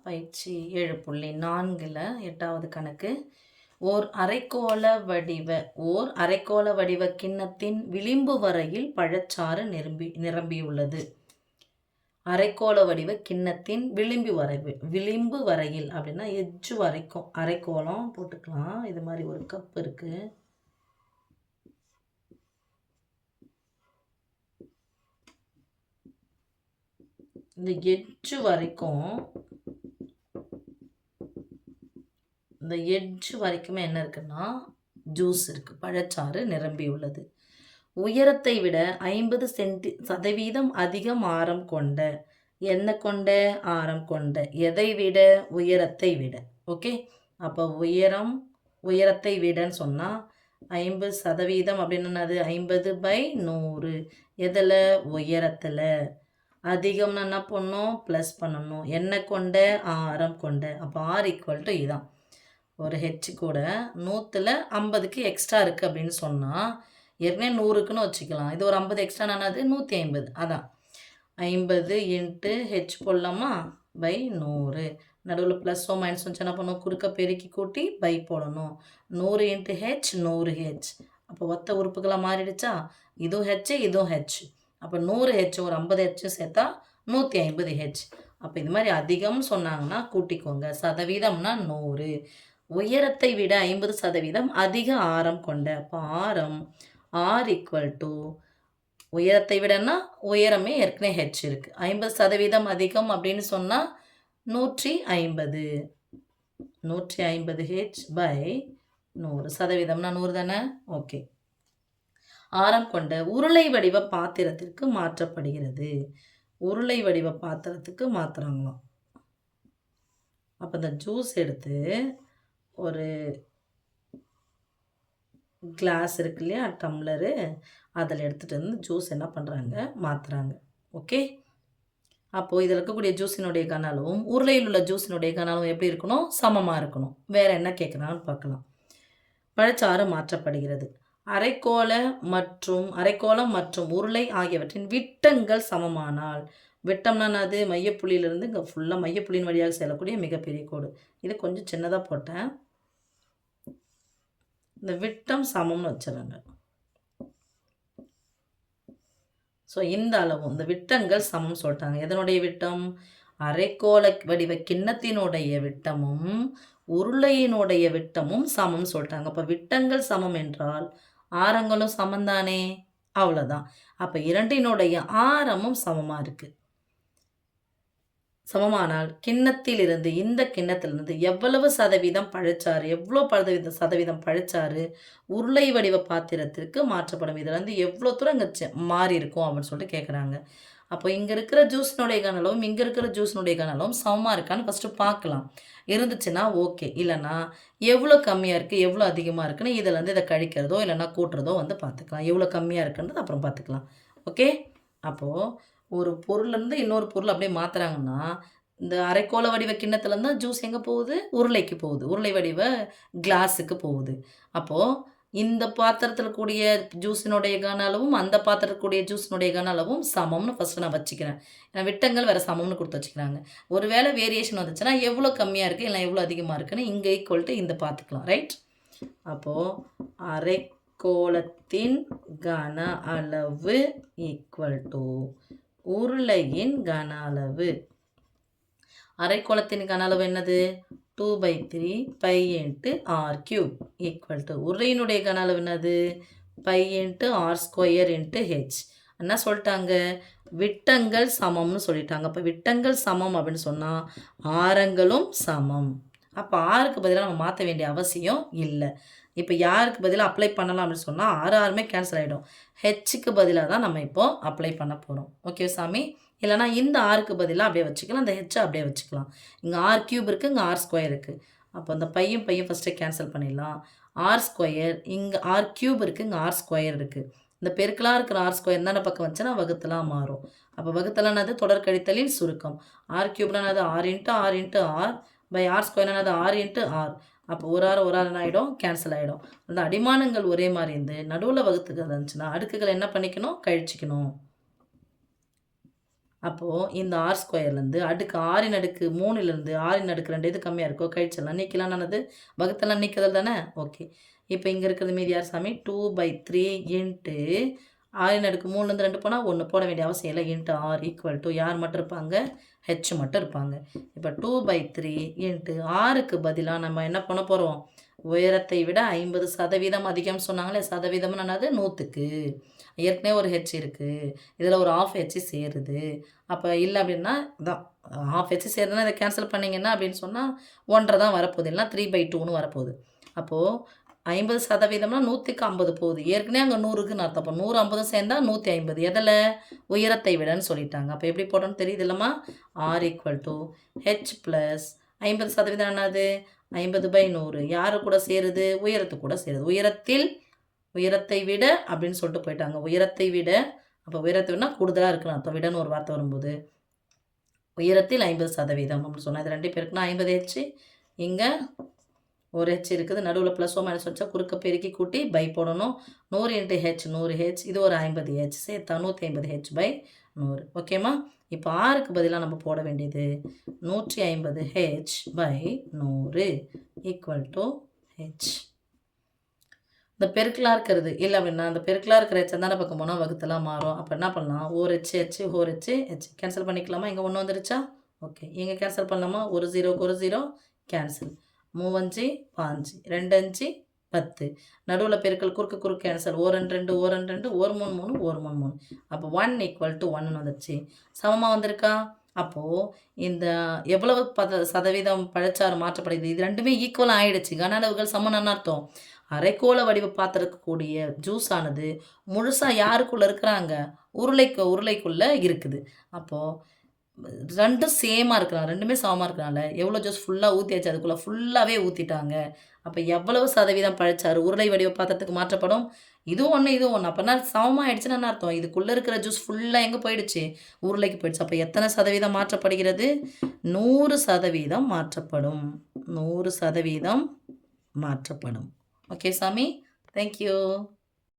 பயிற்சி 7.4 8வது கணக்கு. ஓர் அரைக்கோள வடிவ கிண்ணத்தின் விளிம்பு வரையில் பழச்சாறு நிரம்பியுள்ளது. அரைக்கோள வடிவ கிண்ணத்தின் விளிம்பு வரையில் அப்படின்னா எஜ்ஜு வரைக்கும் அரைக்கோளம் போட்டுக்கலாம். இது மாதிரி ஒரு கப் இருக்கு. இந்த எட்ஜு வரைக்குமே என்ன இருக்குன்னா ஜூஸ் இருக்கு, பழச்சாறு நிரம்பி உள்ளது. உயரத்தை விட 50% அதிகம் ஆரம் கொண்ட, என்ன கொண்ட? ஆரம் கொண்ட. எதை விட? உயரத்தை விட. ஓகே, அப்போ உயரத்தை விடன்னு சொன்னால் 50% அப்படின்னு 50/100. எதில்? உயரத்தில். அதிகம்னா என்ன பண்ணணும்? ப்ளஸ் பண்ணணும். என்ன கொண்ட? ஆரம் கொண்ட. அப்போ ஆர் ஈக்குவல் டு இதான். ஒரு ஹெச் கூட 100ல் 50க்கு எக்ஸ்ட்ரா இருக்குது அப்படின்னு சொன்னால் ஏற்கனவே 100க்குன்னு வச்சுக்கலாம். இது ஒரு 50 எக்ஸ்ட்ரா நானது 150. அதான் 50 இன்ட்டு ஹெச் போடலாமா? பை 100. நடுவில் ப்ளஸ்ஸோ மைனஸ் வச்சு என்ன பண்ணணும்? குறுக்க பெருக்கி கூட்டி பை போடணும். 100 இன்ட்டு ஹெச் 100 ஹெச். அப்போ ஒத்த உறுப்புகளாக மாறிடுச்சா? இதுவும் ஹெச் இதுவும் ஹெச். அப்போ 100 ஹெச் ஒரு 50 ஹெச் சேர்த்தா 150 ஹெச். அப்போ இது மாதிரி அதிகம்னு சொன்னாங்கன்னா கூட்டிக்கோங்க. சதவீதம்னா 100. உயரத்தை விட 50% அதிக ஆரம் கொண்ட. அப்போ ஆரம் ஆர் ஈக்குவல் டு உயரத்தை விடனா உயரமே ஏற்கனவே ஹெச் இருக்குது. 50% அதிகம் அப்படின்னு சொன்னால் 150 ஹெச் பை 100. சதவீதம்னா 100 தானே? ஓகே. ஆரம் கொண்ட உருளை வடிவ பாத்திரத்திற்கு மாற்றப்படுகிறது. உருளை வடிவ பாத்திரத்துக்கு மாற்றுறாங்களாம். அப்போ இந்த ஜூஸ் எடுத்து ஒரு கிளாஸ் இருக்கு இல்லையா, டம்ளரு, அதில் எடுத்துகிட்டு வந்து ஜூஸ் என்ன பண்ணுறாங்க? மாற்றுறாங்க. ஓகே, அப்போது இதில் இருக்கக்கூடிய ஜூஸினுடைய கன அளவும் உருளையில் உள்ள ஜூஸினுடைய கன அளவும் எப்படி இருக்கணும்? சமமாக இருக்கணும். வேறு என்ன கேட்குறான்னு பார்க்கலாம். பழச்சாறு மாற்றப்படுகிறது. அரைக்கோளம் மற்றும் உருளை ஆகியவற்றின் விட்டங்கள் சமமானால், விட்டம்னா அது மையப்புள்ளியிலிருந்து இங்கே ஃபுல்லாக மையப்புள்ளியின் வழியாக செல்லக்கூடிய மிகப்பெரிய கோடு. இது கொஞ்சம் சின்னதாக போட்டேன். இந்த விட்டம் சமம்னு வச்சுருங்க. ஸோ இந்த அளவும் இந்த விட்டங்கள் சமம் சொல்லிட்டாங்க. எதனுடைய விட்டம்? அரைக்கோள வடிவ கிண்ணத்தினுடைய விட்டமும் உருளையினுடைய விட்டமும் சமம் சொல்லிட்டாங்க. அப்போ விட்டங்கள் சமம் என்றால் ஆரங்களும் சமந்தானே? அவ்வளோதான். அப்போ இரண்டினுடைய ஆரமும் சமமாக இருக்குது. சமமானால் இந்த கிண்ணத்திலிருந்து எவ்வளவு சதவீதம் பழச்சாறு உருளை வடிவ பாத்திரத்திற்கு மாற்றப்படும். இதில் வந்து எவ்வளோ தூரம் இங்கே மாறி இருக்கும் அப்படின்னு சொல்லிட்டு கேட்குறாங்க. அப்போ இங்கே இருக்கிற ஜூஸினுடைய கனளவும் இங்கே இருக்கிற ஜூஸினுடைய கனளவும் சமமாக இருக்கான்னு ஃபஸ்ட்டு பார்க்கலாம். இருந்துச்சுன்னா ஓகே, இல்லைனா எவ்வளோ கம்மியாக இருக்குது எவ்வளோ அதிகமாக இருக்குன்னு இதில் வந்து இதை கழிக்கிறதோ இல்லைனா கூட்டுறதோ வந்து பார்த்துக்கலாம். எவ்வளோ கம்மியாக இருக்குன்றது அப்புறம் பார்த்துக்கலாம். ஓகே, அப்போது ஒரு பொருள்லேருந்து இன்னொரு பொருள் அப்படியே மாற்றுறாங்கன்னா இந்த அரைக்கோள வடிவ கிண்ணத்துலேருந்து ஜூஸ் எங்கே போகுது? உருளைக்கு போகுது. உருளை வடிவ கிளாஸுக்கு போகுது. அப்போது இந்த பாத்திரத்தில் கூடிய ஜூஸினுடைய கன அளவும் அந்த பாத்திரக்கூடிய ஜூஸினுடைய கன அளவும் சமம்னு ஃபஸ்ட்டு நான் வச்சுக்கிறேன். ஏன்னா விட்டங்கள் வேறு சமம்னு கொடுத்து வச்சுக்கிறாங்க. ஒரு வேளை வேரியேஷன் வந்துச்சுன்னா எவ்வளோ கம்மியாக இருக்குது இல்லை எவ்வளோ அதிகமாக இருக்குன்னு இங்கே ஈக்குவல்ட்டு இந்த பார்த்துக்கலாம். ரைட்? அப்போது அரைக்கோளத்தின் கன அளவு ஈக்குவல் டு உருளையின் கன அளவு. அரைக்கோளத்தின் கன அளவு என்னது? 2/3 pi into r cube equal to உருளையினுடைய கன அளவு என்னது? Pi into r square into h. என்ன சொல்லிட்டாங்க? விட்டங்கள் சமம்னு சொல்லிட்டாங்க. அப்போ விட்டங்கள் சமம் அப்படின்னு சொன்னால் ஆரங்களும் சமம். அப்போ ஆருக்கு பதிலாக நம்ம மாற்ற வேண்டிய அவசியம் இல்லை. இப்போ யாருக்கு பதிலாக அப்ளை பண்ணலாம் அப்படின்னு சொன்னால் ஆறுமே கேன்சல் ஆகிடும். ஹெச்சுக்கு பதிலாக தான் நம்ம இப்போது அப்ளை பண்ண போகிறோம். ஓகே சாமி? இல்லைனா இந்த ஆருக்கு பதிலாக அப்படியே வச்சுக்கலாம், இந்த ஹெச்சை அப்படியே வச்சுக்கலாம். இங்கே ஆர் கியூப் இருக்குது, இங்கே ஆர் ஸ்கொயர் இருக்குது. அப்போ அந்த பையும் ஃபஸ்ட்டு கேன்சல் பண்ணிடலாம். ஆர் ஸ்கொயர், இங்கே ஆர் கியூப் இருக்குது, இங்கே ஆர் ஸ்கொயர் இருக்குது. இந்த பெருக்கலாக இருக்கிற ஆர் ஸ்கொயர் தானே பக்கம் வச்சுன்னா வகுத்தலாக மாறும். அப்போ வகுத்தலானது தொடர் கழித்தலின் சுருக்கம். ஆர் கியூப்னானது r into r by r ஸ்கொயர்னானது ஆர் இன்ட்டு ஆர். அப்போ ஒரு ஆறு ஆகிடும், கேன்சல் ஆகிடும். அந்த அடிமானங்கள் ஒரே மாதிரி இருந்து நடுவில் வகுத்துக்கள் இருந்துச்சுன்னா அடுக்குகள் என்ன பண்ணிக்கணும்? கழிச்சிக்கணும். அப்போது இந்த ஆர் ஸ்கொயர்லேருந்து அடுக்கு 6 அடுக்கு 3லேருந்து 6 அடுக்கு 2 எது கம்மியாக இருக்கோ கழிச்சிடலாம். நீக்கலாம் நானது வகுத்தலாம் நீக்குதல் தானே? ஓகே. இப்போ இங்கே இருக்கிறது மீதி யார் சாமி? 2/3 இன்ட்டு 6 அடுக்கு 3லேருந்து 2 போனால் 1 போட வேண்டிய அவசியம் இல்லை. இன்ட்டு ஆர் ஈக்குவல் டு யார் மட்டும் இருப்பாங்க? ஹெச் மட்டும் இருப்பாங்க. இப்போ 2/3 இன்ட்டு ஆருக்கு பதிலாக நம்ம என்ன பண்ண போகிறோம்? உயரத்தை விட 50% அதிகம் சொன்னாங்களே, சதவீதம்னு என்னது? 100க்கு. ஏற்கனவே ஒரு ஹெச் இருக்குது, இதில் ஒரு ½ ஹெச் சேருது. அப்போ இல்லை அப்படின்னா தான் ½ ஹெச் சேருதுன்னா இதை கேன்சல் பண்ணிங்கன்னா அப்படின்னு சொன்னால் 1.5 தான் வரப்போகுது, இல்லைனா 3/2ன்னு வரப்போகுது. அப்போது 50%னா 100க்கு 50 போகுது. ஏற்கனவே அங்கே 100க்குன்னு அர்த்தம். அப்போ 100 50 சேர்ந்தா 150. எதில்? உயரத்தை விடன்னு சொல்லிட்டாங்க. அப்போ எப்படி போடணும்னு தெரியுது இல்லைம்மா? R equal to H plus 50% என்னது? 50/100. யாரு கூட சேருது? உயரத்து கூட சேருது. உயரத்தை விட அப்படின்னு சொல்லிட்டு போயிட்டாங்க. உயரத்தை விட, அப்போ உயரத்தை விடனா கூடுதலாக இருக்குன்னு அர்த்தம். விடன்னு ஒரு வார்த்தை வரும்போது உயரத்தில் 50% அப்படின்னு சொன்னால் இது 2 பேருக்குன்னா 50 ஹெச். இங்கே ஒரு ஹெச் இருக்குது, நடுவில் ப்ளஸோ மைனஸ் வச்சா குறுக்க பெருக்கி கூட்டி பை போடணும். 100 இன்ட்டு ஹெச் 100 ஹெச், இது ஒரு 50 ஹெச் சேர்த்தா 150 ஹெச்/100. ஓகேம்மா? இப்போ ஆருக்கு பதிலாக நம்ம போட வேண்டியது 150 ஹெச்/100 ஈக்குவல் டு ஹெச். இந்த பெருக்கலாக இருக்கிறது இல்லை அப்படின்னா அந்த பெருக்கலாக இருக்கிற ஹெச் தானே பக்கம் போனால் வகுத்தலாம் மாறும். அப்போ என்ன பண்ணலாம்? ஒரு ஹெச் ஒரு ஹெச் கேன்சல் பண்ணிக்கலாமா? இங்கே 1 வந்துருச்சா? ஓகே. இங்கே கேன்சல் பண்ணலாமா? ஒரு 0க்கு ஒரு 0 கேன்சல். 3×5 5, 2×5 10. நடுவில் பெருக்கல் குறுக்கு கேன்சல். 1×2 1×2 1×3 1×3. அப்போ 1 ஈக்குவல் டு 1ன்னு வந்துருச்சு. சமமாக வந்திருக்கா? அப்போது இந்த எவ்வளவு சதவீதம் பழச்சாறு மாற்றப்படுது? இது ரெண்டுமே ஈக்குவலாக ஆகிடுச்சு. கன அளவுகள் சமன்னு அர்த்தம். அரைக்கோள வடிவ பாத்திரக்கூடிய ஜூஸ் ஆனது முழுசாக யாருக்குள்ளே இருக்கிறாங்க? உருளைக்குள்ளே இருக்குது. அப்போது ரெண்டும் சேமாக இருக்கிறாங்க, ரெண்டுமே சமமாக இருக்கிறனால எவ்வளோ ஜூஸ் ஃபுல்லாக ஊற்றியாச்சு, அதுக்குள்ளே ஃபுல்லாகவே ஊற்றிட்டாங்க. அப்போ எவ்வளவு சதவீதம் பழச்சாறு உருளை வடிவ பாத்திரத்துக்கு மாற்றப்படும்? இதுவும் ஒன்று இதுவும் ஒன்று. அப்போனா சமமாக ஆயிடுச்சுன்னு என்ன அர்த்தம்? இதுக்குள்ளே இருக்கிற ஜூஸ் ஃபுல்லாக எங்கே போயிடுச்சு? உருளைக்கு போயிடுச்சு. அப்போ எத்தனை சதவீதம் மாற்றப்படுகிறது? 100% மாற்றப்படும். 100% மாற்றப்படும். ஓகே சாமி, தேங்க்யூ.